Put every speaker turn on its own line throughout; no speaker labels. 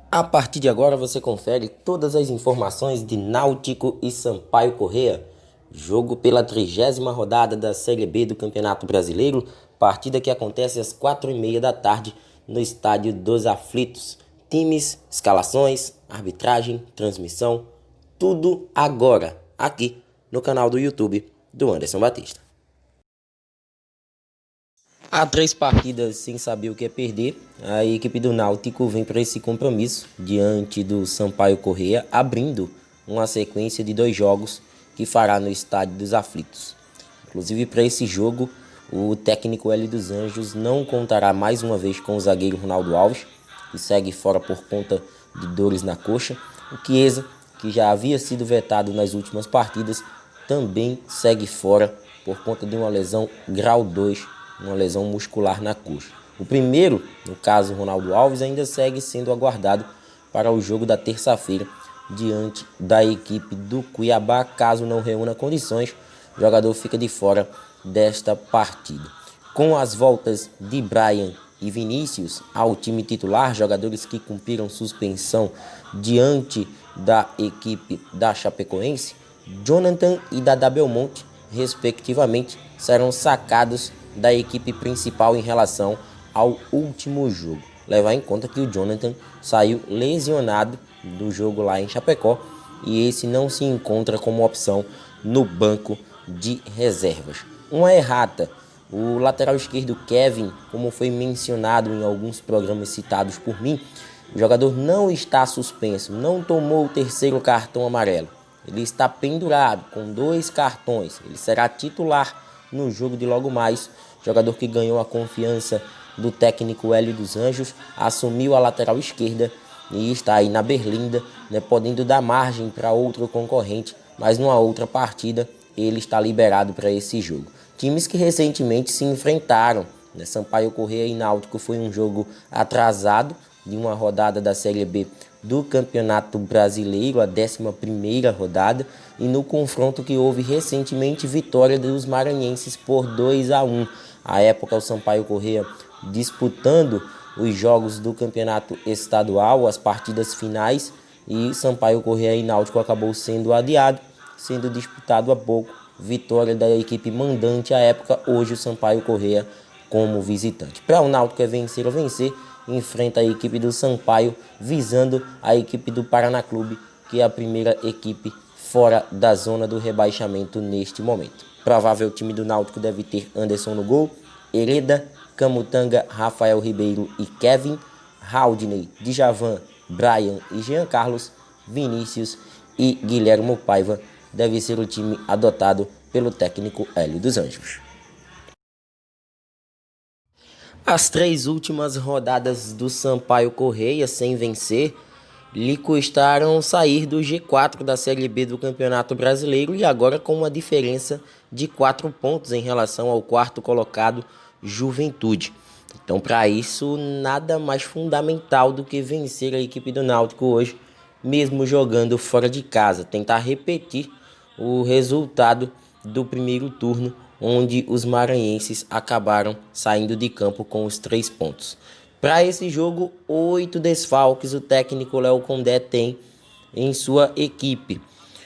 A partir de agora você confere todas as informações de Náutico e Sampaio Corrêa. Jogo pela 30ª rodada da Série B do Campeonato Brasileiro, partida que acontece às 4h30 da tarde no Estádio dos Aflitos. Times, escalações, arbitragem, transmissão, tudo agora, aqui no canal do YouTube do Anderson Batista. Há 3 partidas sem saber o que é perder, a equipe do Náutico vem para esse compromisso diante do Sampaio Corrêa, abrindo uma sequência de 2 jogos que fará no Estádio dos Aflitos. Inclusive, para esse jogo, o técnico Hélio dos Anjos não contará mais uma vez com o zagueiro Ronaldo Alves, que segue fora por conta de dores na coxa. O Chiesa, que já havia sido vetado nas últimas partidas, também segue fora por conta de uma lesão grau 2, uma lesão muscular na coxa. O primeiro, no caso Ronaldo Alves, ainda segue sendo aguardado para o jogo da terça-feira diante da equipe do Cuiabá. Caso não reúna condições, o jogador fica de fora desta partida. Com as voltas de Brian e Vinícius ao time titular, jogadores que cumpriram suspensão diante da equipe da Chapecoense, Jonathan e Dada Belmonte, respectivamente, serão sacados da equipe principal em relação ao último jogo. Levar em conta que o Jonathan saiu lesionado do jogo lá em Chapecó e esse não se encontra como opção no banco de reservas. Uma errata, o lateral esquerdo Kevin, como foi mencionado em alguns programas citados por mim, o jogador não está suspenso, não tomou o 3º cartão amarelo. Ele está pendurado com 2 cartões, ele será titular no jogo de logo mais. Jogador que ganhou a confiança do técnico Hélio dos Anjos, assumiu a lateral esquerda e está aí na berlinda, podendo dar margem para outro concorrente, mas numa outra partida ele está liberado para esse jogo. Times que recentemente se enfrentaram, Sampaio Corrêa e Náutico, foi um jogo atrasado de uma rodada da Série B do Campeonato Brasileiro, a 11ª rodada, e no confronto que houve recentemente, vitória dos maranhenses por 2-1. À época, o Sampaio Corrêa disputando os jogos do campeonato estadual, as partidas finais, e Sampaio Corrêa e Náutico acabou sendo adiado, sendo disputado há pouco. Vitória da equipe mandante à época, hoje o Sampaio Corrêa como visitante. Para o Náutico é vencer ou vencer, enfrenta a equipe do Sampaio, visando a equipe do Paraná Clube, que é a primeira equipe fora da zona do rebaixamento neste momento. Provável time do Náutico deve ter Anderson no gol, Hereda, Camutanga, Rafael Ribeiro e Kevin, Haldney, Djavan, Brian e Jean Carlos, Vinícius e Guilherme Paiva deve ser o time adotado pelo técnico Hélio dos Anjos. As 3 últimas rodadas do Sampaio Corrêa sem vencer lhe custaram sair do G4 da Série B do Campeonato Brasileiro e agora com uma diferença de 4 pontos em relação ao 4º colocado Juventude. Então, para isso, nada mais fundamental do que vencer a equipe do Náutico hoje, mesmo jogando fora de casa, tentar repetir o resultado do primeiro turno, onde os maranhenses acabaram saindo de campo com os 3 pontos. Para esse jogo, 8 desfalques o técnico Léo Condé tem em sua equipe.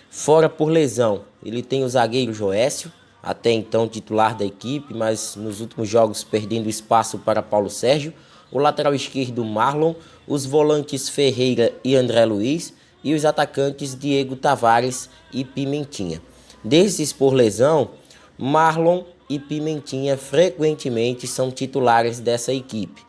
Fora por lesão, ele tem o zagueiro Joécio, até então titular da equipe, mas nos últimos jogos perdendo espaço para Paulo Sérgio, o lateral esquerdo Marlon, os volantes Ferreira e André Luiz e os atacantes Diego Tavares e Pimentinha. Desses por lesão, Marlon e Pimentinha frequentemente são titulares dessa equipe.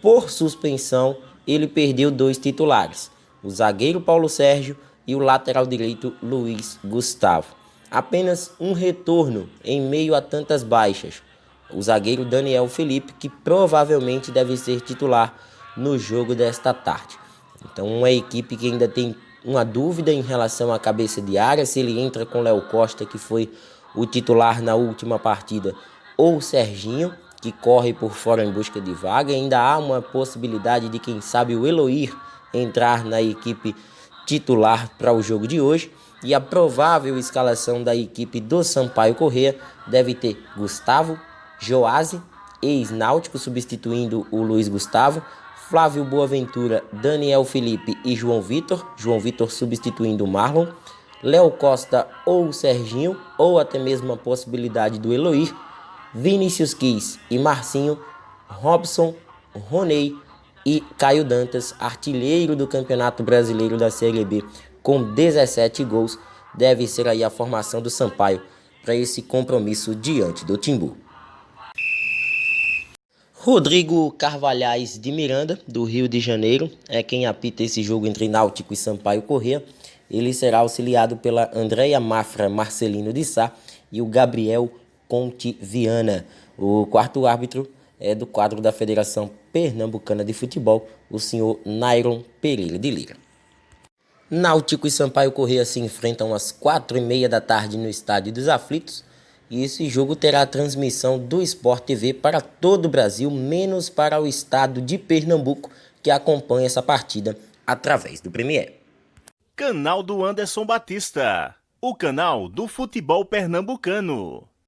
Por suspensão, ele perdeu 2 titulares, o zagueiro Paulo Sérgio e o lateral direito Luiz Gustavo. Apenas um retorno em meio a tantas baixas, o zagueiro Daniel Felipe, que provavelmente deve ser titular no jogo desta tarde. Então, uma equipe que ainda tem uma dúvida em relação à cabeça de área, se ele entra com Léo Costa, que foi o titular na última partida, ou Serginho, que corre por fora em busca de vaga. Ainda há uma possibilidade de, quem sabe, o Eloir entrar na equipe titular para o jogo de hoje. E a provável escalação da equipe do Sampaio Corrêa deve ter Gustavo, Joase, ex-Náutico, substituindo o Luiz Gustavo, Flávio Boaventura, Daniel Felipe e João Vitor substituindo o Marlon, Léo Costa ou Serginho, ou até mesmo a possibilidade do Eloir, Vinícius Quis e Marcinho, Robson, Roney e Caio Dantas, artilheiro do Campeonato Brasileiro da Série B com 17 gols, deve ser aí a formação do Sampaio para esse compromisso diante do Timbu. Rodrigo Carvalhais de Miranda, do Rio de Janeiro, é quem apita esse jogo entre Náutico e Sampaio Corrêa. Ele será auxiliado pela Andréia Mafra Marcelino de Sá e o Gabriel Conte Viana. O quarto árbitro é do quadro da Federação Pernambucana de Futebol, o senhor Nairon Pereira de Lira. Náutico e Sampaio Corrêa se enfrentam às 4h30 da tarde no Estádio dos Aflitos. E esse jogo terá a transmissão do Sport TV para todo o Brasil, menos para o estado de Pernambuco, que acompanha essa partida através do Premier.
Canal do Anderson Batista, o canal do futebol pernambucano.